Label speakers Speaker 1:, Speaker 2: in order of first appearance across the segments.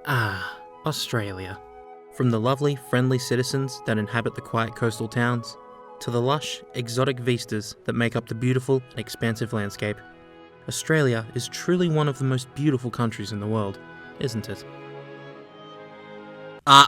Speaker 1: Ah, Australia. From the lovely, friendly citizens that inhabit the quiet coastal towns, to the lush, exotic vistas that make up the beautiful and expansive landscape, Australia is truly one of the most beautiful countries in the world, isn't it?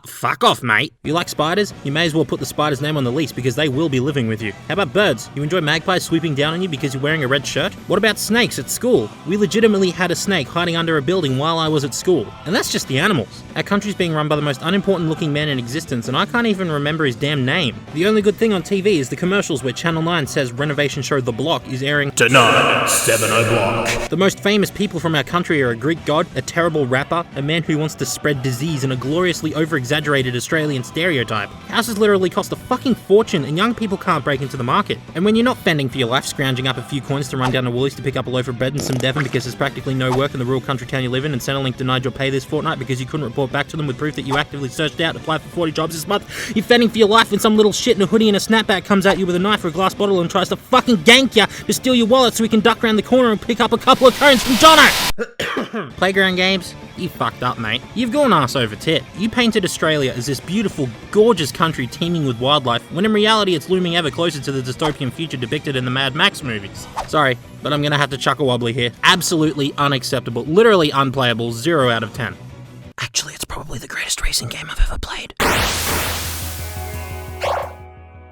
Speaker 1: Fuck off, mate. You like spiders? You may as well put the spider's name on the lease because they will be living with you. How about birds? You enjoy magpies swooping down on you because you're wearing a red shirt? What about snakes at school? We legitimately had a snake hiding under a building while I was at school. And that's just the animals. Our country's being run by the most unimportant looking man in existence and I can't even remember his damn name. The only good thing on TV is the commercials where Channel 9 says renovation show The Block is airing tonight, 7 o'clock. The most famous people from our country are a Greek god, a terrible rapper, a man who wants to spread disease, and a gloriously over-exaggerated Australian stereotype. Houses literally cost a fucking fortune and young people can't break into the market. And when you're not fending for your life, scrounging up a few coins to run down to Woolies to pick up a loaf of bread and some Devon because there's practically no work in the rural country town you live in, and Centrelink denied your pay this fortnight because you couldn't report back to them with proof that you actively searched out and applied for 40 jobs this month, you're fending for your life when some little shit in a hoodie and a snapback comes at you with a knife or a glass bottle and tries to fucking gank ya to steal your wallet so he can duck around the corner and pick up a couple of cones from Jono! Playground games? You fucked up, mate. You've gone arse over tit. You painted Australia as this beautiful, gorgeous country teeming with wildlife, when in reality it's looming ever closer to the dystopian future depicted in the Mad Max movies. Sorry, but I'm gonna have to chuckle wobbly here. Absolutely unacceptable, literally unplayable, 0 out of 10. Actually, it's probably the greatest racing game I've ever played.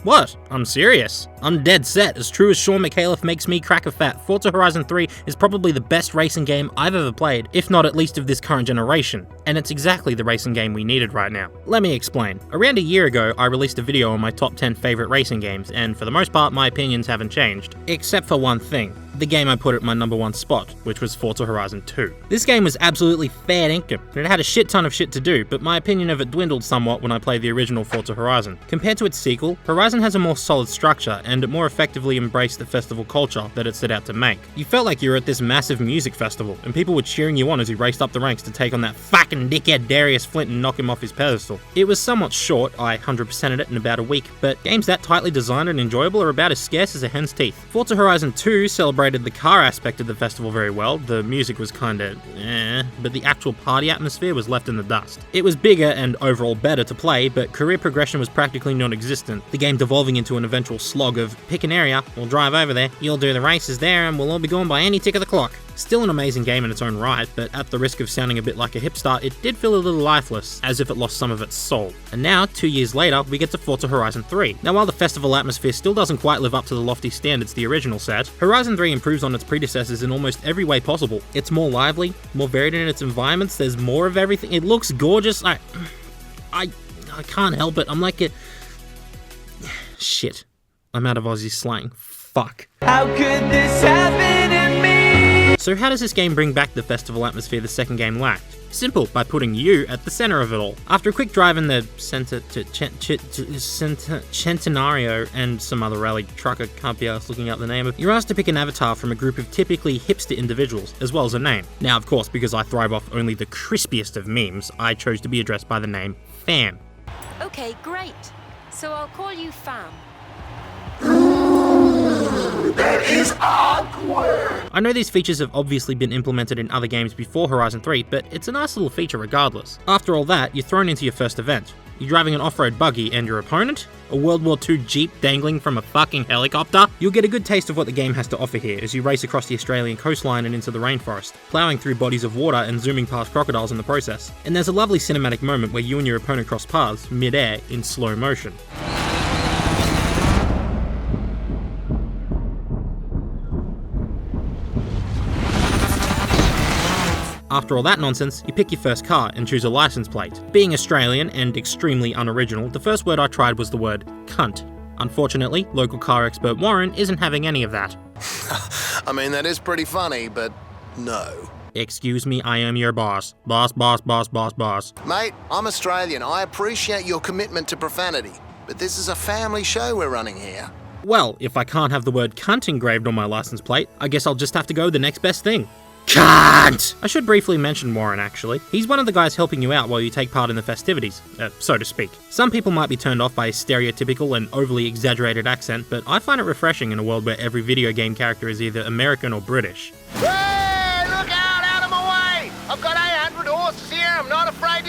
Speaker 1: What? I'm serious. I'm dead set. As true as Sean McAuliffe makes me crack a fat, Forza Horizon 3 is probably the best racing game I've ever played, if not at least of this current generation. And it's exactly the racing game we needed right now. Let me explain. Around a year ago, I released a video on my top 10 favorite racing games, and for the most part, my opinions haven't changed. Except for one thing. The game I put at my number 1 spot, which was Forza Horizon 2. This game was absolutely fair dinkum, and it had a shit ton of shit to do, but my opinion of it dwindled somewhat when I played the original Forza Horizon. Compared to its sequel, Horizon has a more solid structure, and it more effectively embraced the festival culture that it set out to make. You felt like you were at this massive music festival, and people were cheering you on as you raced up the ranks to take on that fucking dickhead Darius Flint and knock him off his pedestal. It was somewhat short, I 100%ed it in about a week, but games that tightly designed and enjoyable are about as scarce as a hen's teeth. Forza Horizon 2 celebrated the car aspect of the festival very well. The music was kinda but the actual party atmosphere was left in the dust. It was bigger and overall better to play, but career progression was practically non-existent, the game devolving into an eventual slog of pick an area, we'll drive over there, you'll do the races there, and we'll all be going by any tick of the clock. Still an amazing game in its own right, but at the risk of sounding a bit like a hipster, it did feel a little lifeless, as if it lost some of its soul. And now, 2 years later, we get to Forza Horizon 3. Now while the festival atmosphere still doesn't quite live up to the lofty standards the original set, Horizon 3 improves on its predecessors in almost every way possible. It's more lively, more varied in its environments, there's more of everything, it looks gorgeous, I can't help it, I'm like a... Shit. I'm out of Aussie slang. Fuck. How could this happen to me? So how does this game bring back the festival atmosphere the second game lacked? Simple, by putting you at the center of it all. After a quick drive in the Centenario and some other rally trucker can't be arsed looking up the name of, you're asked to pick an avatar from a group of typically hipster individuals, as well as a name. Now of course, because I thrive off only the crispiest of memes, I chose to be addressed by the name Fam.
Speaker 2: Okay, great. So I'll call you Fam.
Speaker 3: That is awkward!
Speaker 1: I know these features have obviously been implemented in other games before Horizon 3, but it's a nice little feature regardless. After all that, you're thrown into your first event. You're driving an off-road buggy, and your opponent? A World War II Jeep dangling from a fucking helicopter? You'll get a good taste of what the game has to offer here as you race across the Australian coastline and into the rainforest, ploughing through bodies of water and zooming past crocodiles in the process. And there's a lovely cinematic moment where you and your opponent cross paths, mid-air, in slow motion. After all that nonsense, you pick your first car and choose a license plate. Being Australian and extremely unoriginal, the first word I tried was the word cunt. Unfortunately, local car expert Warren isn't having any of that.
Speaker 4: I mean, that is pretty funny, but no.
Speaker 1: Excuse me, I am your boss. Boss, boss, boss, boss, boss.
Speaker 4: Mate, I'm Australian. I appreciate your commitment to profanity, but this is a family show we're running here.
Speaker 1: Well, if I can't have the word cunt engraved on my license plate, I guess I'll just have to go the next best thing. Cunt! I should briefly mention Warren, actually. He's one of the guys helping you out while you take part in the festivities, so to speak. Some people might be turned off by his stereotypical and overly exaggerated accent, but I find it refreshing in a world where every video game character is either American or British.
Speaker 4: Hey, look out of my way! I've got 800 horses here, I'm not afraid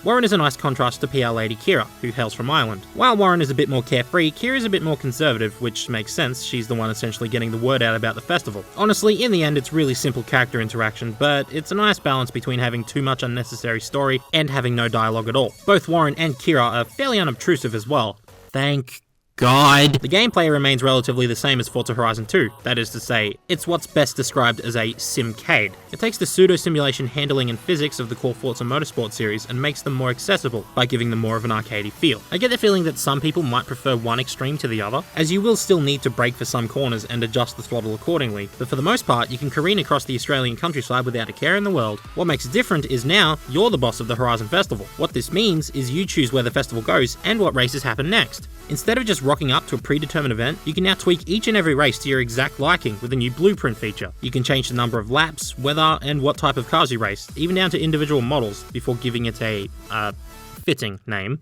Speaker 1: Warren is a nice contrast to PR lady Kira, who hails from Ireland. While Warren is a bit more carefree, Kira is a bit more conservative, which makes sense, she's the one essentially getting the word out about the festival. Honestly, in the end it's really simple character interaction, but it's a nice balance between having too much unnecessary story and having no dialogue at all. Both Warren and Kira are fairly unobtrusive as well. Thank God. The gameplay remains relatively the same as Forza Horizon 2, that is to say, it's what's best described as a simcade. It takes the pseudo-simulation handling and physics of the core Forza Motorsport series and makes them more accessible by giving them more of an arcadey feel. I get the feeling that some people might prefer one extreme to the other, as you will still need to brake for some corners and adjust the throttle accordingly, but for the most part you can careen across the Australian countryside without a care in the world. What makes it different is now you're the boss of the Horizon Festival. What this means is you choose where the festival goes and what races happen next. Instead of just rocking up to a predetermined event, you can now tweak each and every race to your exact liking with a new blueprint feature. You can change the number of laps, weather, and what type of cars you race, even down to individual models, before giving it a, fitting name.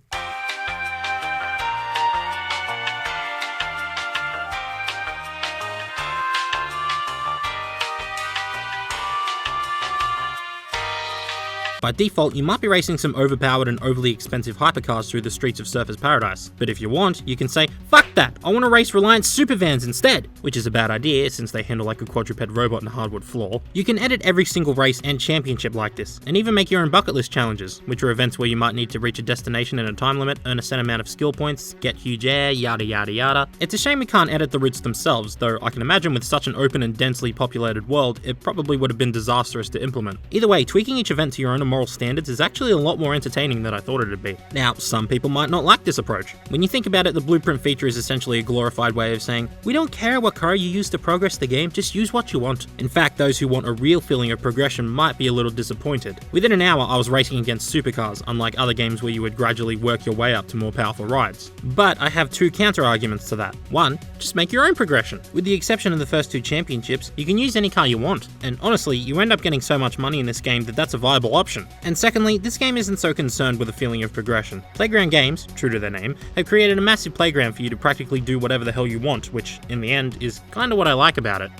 Speaker 1: By default, you might be racing some overpowered and overly expensive hypercars through the streets of Surfers Paradise, but if you want, you can say, fuck that, I want to race Reliant Supervans instead, which is a bad idea since they handle like a quadruped robot in a hardwood floor. You can edit every single race and championship like this, and even make your own bucket list challenges, which are events where you might need to reach a destination in a time limit, earn a set amount of skill points, get huge air, yada yada yada. It's a shame we can't edit the routes themselves, though I can imagine with such an open and densely populated world, it probably would have been disastrous to implement. Either way, tweaking each event to your own moral standards is actually a lot more entertaining than I thought it'd be. Now, some people might not like this approach. When you think about it, the blueprint feature is essentially a glorified way of saying, we don't care what car you use to progress the game, just use what you want. In fact, those who want a real feeling of progression might be a little disappointed. Within an hour, I was racing against supercars, unlike other games where you would gradually work your way up to more powerful rides. But I have two counter-arguments to that. One, just make your own progression. With the exception of the first two championships, you can use any car you want, and honestly, you end up getting so much money in this game that that's a viable option. And secondly, this game isn't so concerned with a feeling of progression. Playground Games, true to their name, have created a massive playground for you to practically do whatever the hell you want, which, in the end, is kinda what I like about it.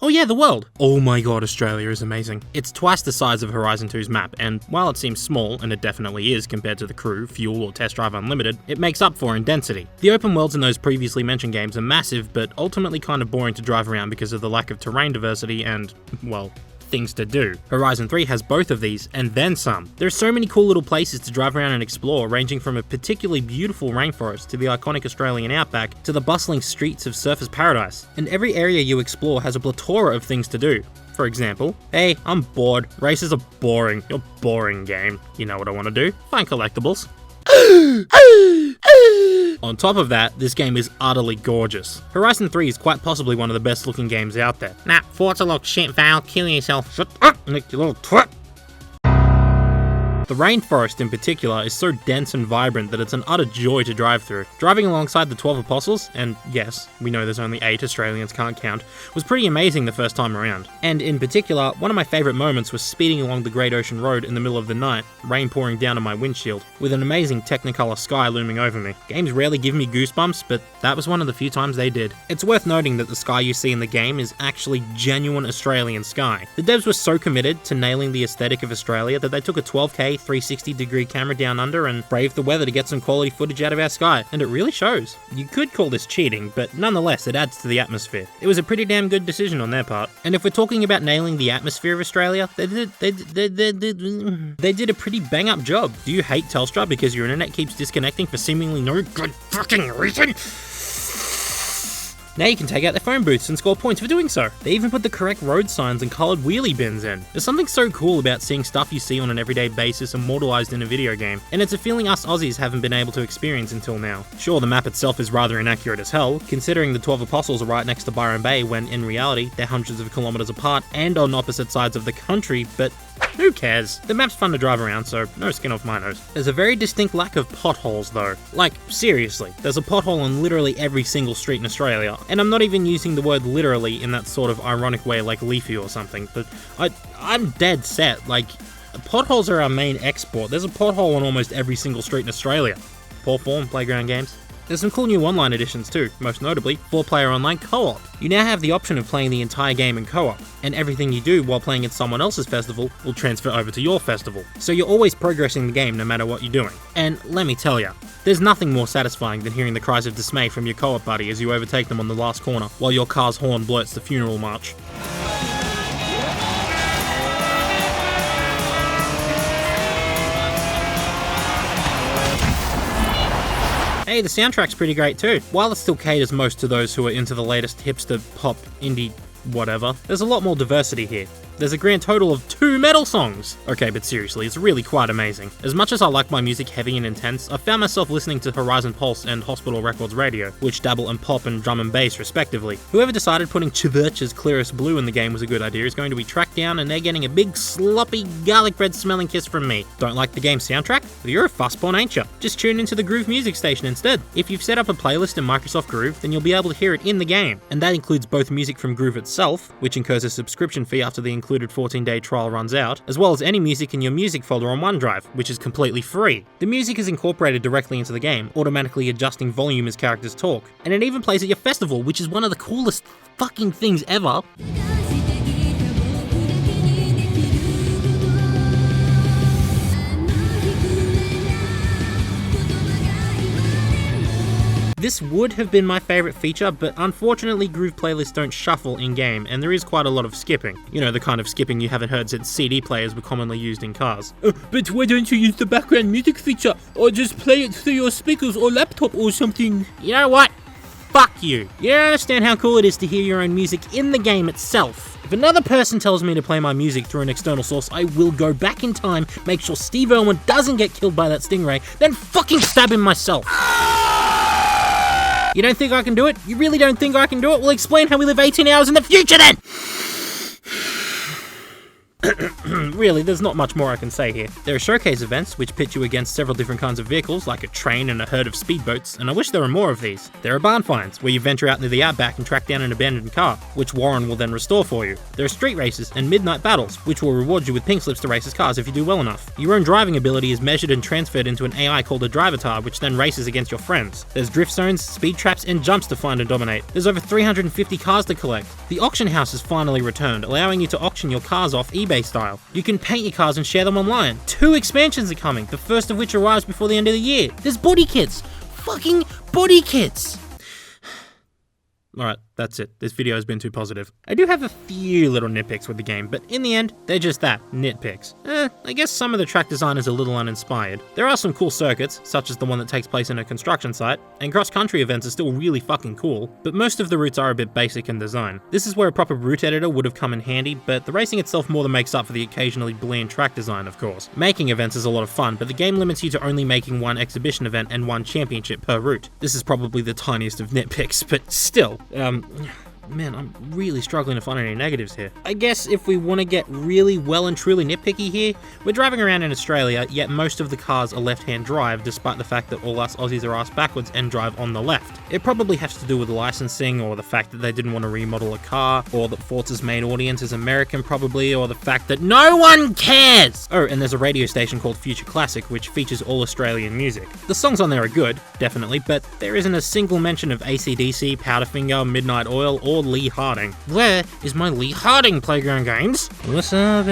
Speaker 1: Oh yeah, the world! Oh my god, Australia is amazing. It's twice the size of Horizon 2's map, and while it seems small, and it definitely is compared to the Crew, Fuel, or Test Drive Unlimited, it makes up for in density. The open worlds in those previously mentioned games are massive, but ultimately kind of boring to drive around because of the lack of terrain diversity and, well, things to do. Horizon 3 has both of these, and then some. There are so many cool little places to drive around and explore, ranging from a particularly beautiful rainforest to the iconic Australian outback to the bustling streets of Surfers Paradise. And every area you explore has a plethora of things to do. For example, hey, I'm bored, races are boring, you're boring game. You know what I want to do? Find collectibles. On top of that, this game is utterly gorgeous. Horizon 3 is quite possibly one of the best looking games out there. Nah, Forza looks shit, Val, kill yourself. Shut up, Nick, you little twat. The rainforest in particular is so dense and vibrant that it's an utter joy to drive through. Driving alongside the 12 Apostles, and yes, we know there's only 8 Australians, can't count, was pretty amazing the first time around. And in particular, one of my favourite moments was speeding along the Great Ocean Road in the middle of the night, rain pouring down on my windshield, with an amazing Technicolor sky looming over me. Games rarely give me goosebumps, but that was one of the few times they did. It's worth noting that the sky you see in the game is actually genuine Australian sky. The devs were so committed to nailing the aesthetic of Australia that they took a 12K 360-degree camera down under and braved the weather to get some quality footage out of our sky, and it really shows. You could call this cheating, but nonetheless it adds to the atmosphere. It was a pretty damn good decision on their part. And if we're talking about nailing the atmosphere of Australia, they did a pretty bang-up job. Do you hate Telstra because your internet keeps disconnecting for seemingly no good fucking reason? Now you can take out their phone booths and score points for doing so. They even put the correct road signs and coloured wheelie bins in. There's something so cool about seeing stuff you see on an everyday basis immortalised in a video game, and it's a feeling us Aussies haven't been able to experience until now. Sure, the map itself is rather inaccurate as hell, considering the 12 Apostles are right next to Byron Bay when, in reality, they're hundreds of kilometres apart and on opposite sides of the country, but who cares? The map's fun to drive around, so no skin off my nose. There's a very distinct lack of potholes though. Like, seriously, there's a pothole on literally every single street in Australia. And I'm not even using the word literally in that sort of ironic way like leafy or something, but I'm dead set. Like, potholes are our main export. There's a pothole on almost every single street in Australia. Poor form, Playground Games. There's some cool new online additions too, most notably 4-player online co-op. You now have the option of playing the entire game in co-op, and everything you do while playing at someone else's festival will transfer over to your festival. So you're always progressing the game no matter what you're doing. And let me tell ya, there's nothing more satisfying than hearing the cries of dismay from your co-op buddy as you overtake them on the last corner while your car's horn blurts the funeral march. Hey, the soundtrack's pretty great too. While it still caters most to those who are into the latest hipster, pop, indie, whatever, there's a lot more diversity here. There's a grand total of 2 metal songs! Okay, but seriously, it's really quite amazing. As much as I like my music heavy and intense, I found myself listening to Horizon Pulse and Hospital Records Radio, which dabble in pop and drum and bass respectively. Whoever decided putting CHVRCHES Clearest Blue in the game was a good idea is going to be tracked down and they're getting a big sloppy garlic bread smelling kiss from me. Don't like the game's soundtrack? Well, you're a fusspawn, ain't ya? Just tune into the Groove music station instead. If you've set up a playlist in Microsoft Groove, then you'll be able to hear it in the game. And that includes both music from Groove itself, which incurs a subscription fee after the included 14-day trial runs out, as well as any music in your music folder on OneDrive, which is completely free. The music is incorporated directly into the game, automatically adjusting volume as characters talk, and it even plays at your festival, which is one of the coolest fucking things ever. This would have been my favourite feature, but unfortunately Groove playlists don't shuffle in-game, and there is quite a lot of skipping. You know, the kind of skipping you haven't heard since CD players were commonly used in cars.
Speaker 5: But why don't you use the background music feature, or just play it through your speakers or laptop or something?
Speaker 1: You know what? Fuck you. You don't understand how cool it is to hear your own music in the game itself. If another person tells me to play my music through an external source, I will go back in time, make sure Steve Irwin doesn't get killed by that stingray, then fucking stab him myself. You don't think I can do it? You really don't think I can do it? Well, explain how we live 18 hours in the future then! Really, there's not much more I can say here. There are showcase events, which pit you against several different kinds of vehicles, like a train and a herd of speedboats, and I wish there were more of these. There are barn finds, where you venture out into the outback and track down an abandoned car, which Warren will then restore for you. There are street races and midnight battles, which will reward you with pink slips to race as cars if you do well enough. Your own driving ability is measured and transferred into an AI called a drivatar, which then races against your friends. There's drift zones, speed traps, and jumps to find and dominate. There's over 350 cars to collect. The auction house has finally returned, allowing you to auction your cars off eBay style. You can paint your cars and share them online. 2 expansions are coming, the first of which arrives before the end of the year. There's body kits! Fucking body kits! Alright, that's it. This video has been too positive. I do have a few little nitpicks with the game, but in the end, they're just that, nitpicks. I guess some of the track design is a little uninspired. There are some cool circuits, such as the one that takes place in a construction site, and cross-country events are still really fucking cool, but most of the routes are a bit basic in design. This is where a proper route editor would have come in handy, but the racing itself more than makes up for the occasionally bland track design, of course. Making events is a lot of fun, but the game limits you to only making 1 exhibition event and 1 championship per route. This is probably the tiniest of nitpicks, but still, man, I'm really struggling to find any negatives here. I guess if we want to get really well and truly nitpicky here, we're driving around in Australia, yet most of the cars are left-hand drive, despite the fact that all us Aussies are ass backwards and drive on the left. It probably has to do with licensing, or the fact that they didn't want to remodel a car, or that Forza's main audience is American probably, or the fact that no one cares! Oh, and there's a radio station called Future Classic, which features all Australian music. The songs on there are good, definitely, but there isn't a single mention of AC/DC, Powderfinger, Midnight Oil, or Lee Harding. Where is my Lee Harding playground games? What's up,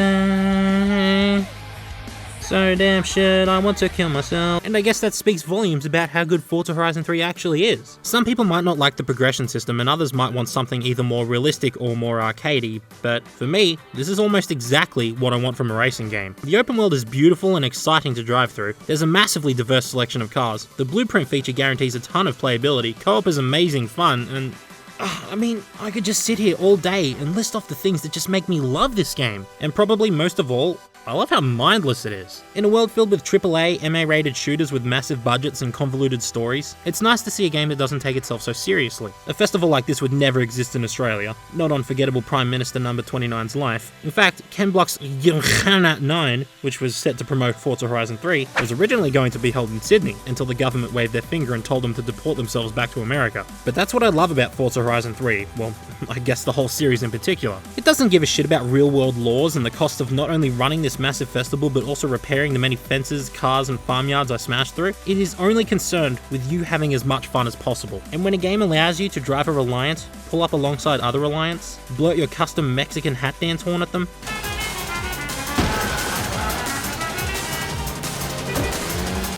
Speaker 1: so damn shit, I want to kill myself. And I guess that speaks volumes about how good Forza Horizon 3 actually is. Some people might not like the progression system, and others might want something either more realistic or more arcadey, but for me, this is almost exactly what I want from a racing game. The open world is beautiful and exciting to drive through. There's a massively diverse selection of cars. The blueprint feature guarantees a ton of playability, co-op is amazing fun, and I mean, I could just sit here all day and list off the things that just make me love this game. And probably most of all, I love how mindless it is. In a world filled with AAA, MA-rated shooters with massive budgets and convoluted stories, it's nice to see a game that doesn't take itself so seriously. A festival like this would never exist in Australia, not on forgettable Prime Minister number 29's life. In fact, Ken Block's Yilkhanat 9, which was set to promote Forza Horizon 3, was originally going to be held in Sydney, until the government waved their finger and told them to deport themselves back to America. But that's what I love about Forza Horizon 3, well, I guess the whole series in particular. It doesn't give a shit about real-world laws and the cost of not only running this massive festival but also repairing the many fences, cars and farmyards I smashed through. It is only concerned with you having as much fun as possible. And when a game allows you to drive a Reliant, pull up alongside other Reliants, blurt your custom Mexican hat dance horn at them,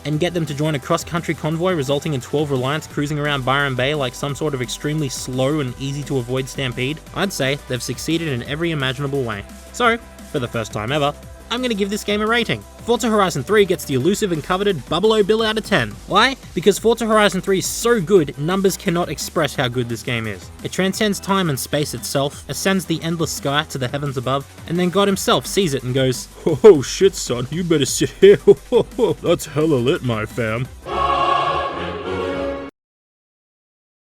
Speaker 1: and get them to join a cross-country convoy resulting in 12 Reliants cruising around Byron Bay like some sort of extremely slow and easy-to-avoid stampede, I'd say they've succeeded in every imaginable way. So, for the first time ever, I'm going to give this game a rating. Forza Horizon 3 gets the elusive and coveted Bubble Bill out of 10. Why? Because Forza Horizon 3 is so good, numbers cannot express how good this game is. It transcends time and space itself, ascends the endless sky to the heavens above, and then God himself sees it and goes,
Speaker 5: Oh shit, son, you better sit here. That's hella lit, my fam.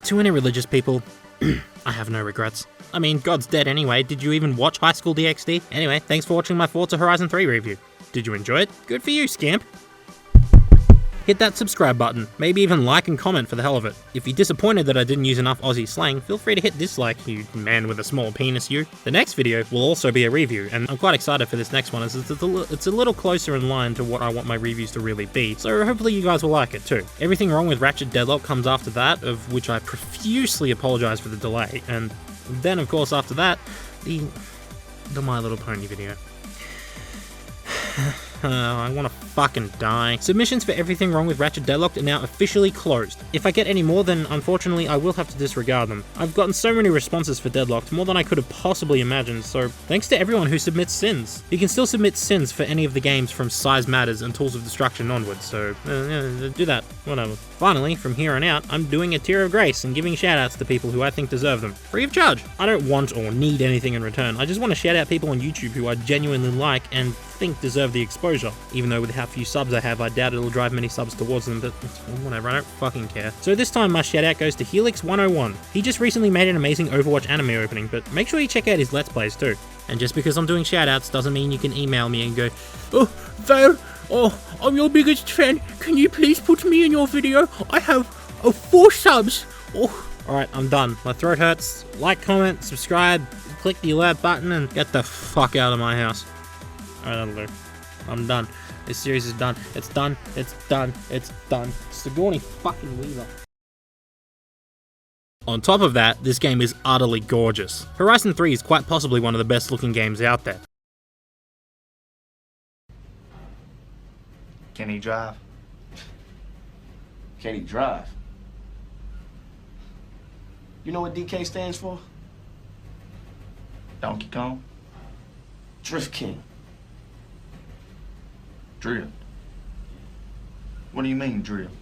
Speaker 1: To any religious people, I have no regrets. I mean, God's dead anyway. Did you even watch High School DxD? Anyway, thanks for watching my Forza Horizon 3 review. Did you enjoy it? Good for you, scamp. Hit that subscribe button, maybe even like and comment for the hell of it. If you're disappointed that I didn't use enough Aussie slang, feel free to hit dislike, you man with a small penis you. The next video will also be a review, and I'm quite excited for this next one as it's a little closer in line to what I want my reviews to really be, so hopefully you guys will like it too. Everything wrong with Ratchet Deadlock comes after that, of which I profusely apologise for the delay, and then of course after that, the My Little Pony video. I wanna fucking die. Submissions for everything wrong with Ratchet Deadlocked are now officially closed. If I get any more, then unfortunately I will have to disregard them. I've gotten so many responses for Deadlocked, more than I could have possibly imagined, so thanks to everyone who submits sins. You can still submit sins for any of the games from Size Matters and Tools of Destruction onwards, so do that, whatever. Finally, from here on out, I'm doing a tier of grace and giving shoutouts to people who I think deserve them, free of charge. I don't want or need anything in return, I just want to shout out people on YouTube who I genuinely like and think deserve the exposure. Even though with how few subs I have, I doubt it'll drive many subs towards them, but whatever, I don't fucking care. So this time my shout out goes to Helix 101. He just recently made an amazing Overwatch anime opening, but make sure you check out his Let's Plays too. And just because I'm doing shout outs doesn't mean you can email me and go,
Speaker 5: Oh, Val, I'm your biggest fan. Can you please put me in your video? I have 4 subs.
Speaker 1: Alright, I'm done. My throat hurts. Like, comment, subscribe, click the alert button, and get the fuck out of my house. Alright, that'll do. I'm done. This series is done. It's done. It's done. It's done. Sigourney fucking Weaver. On top of that, this game is utterly gorgeous. Horizon 3 is quite possibly one of the best looking games out there.
Speaker 6: Can he drive?
Speaker 7: Can he drive? You know what DK stands for?
Speaker 6: Donkey Kong?
Speaker 7: Drift King.
Speaker 6: Drift? What do you mean, drift?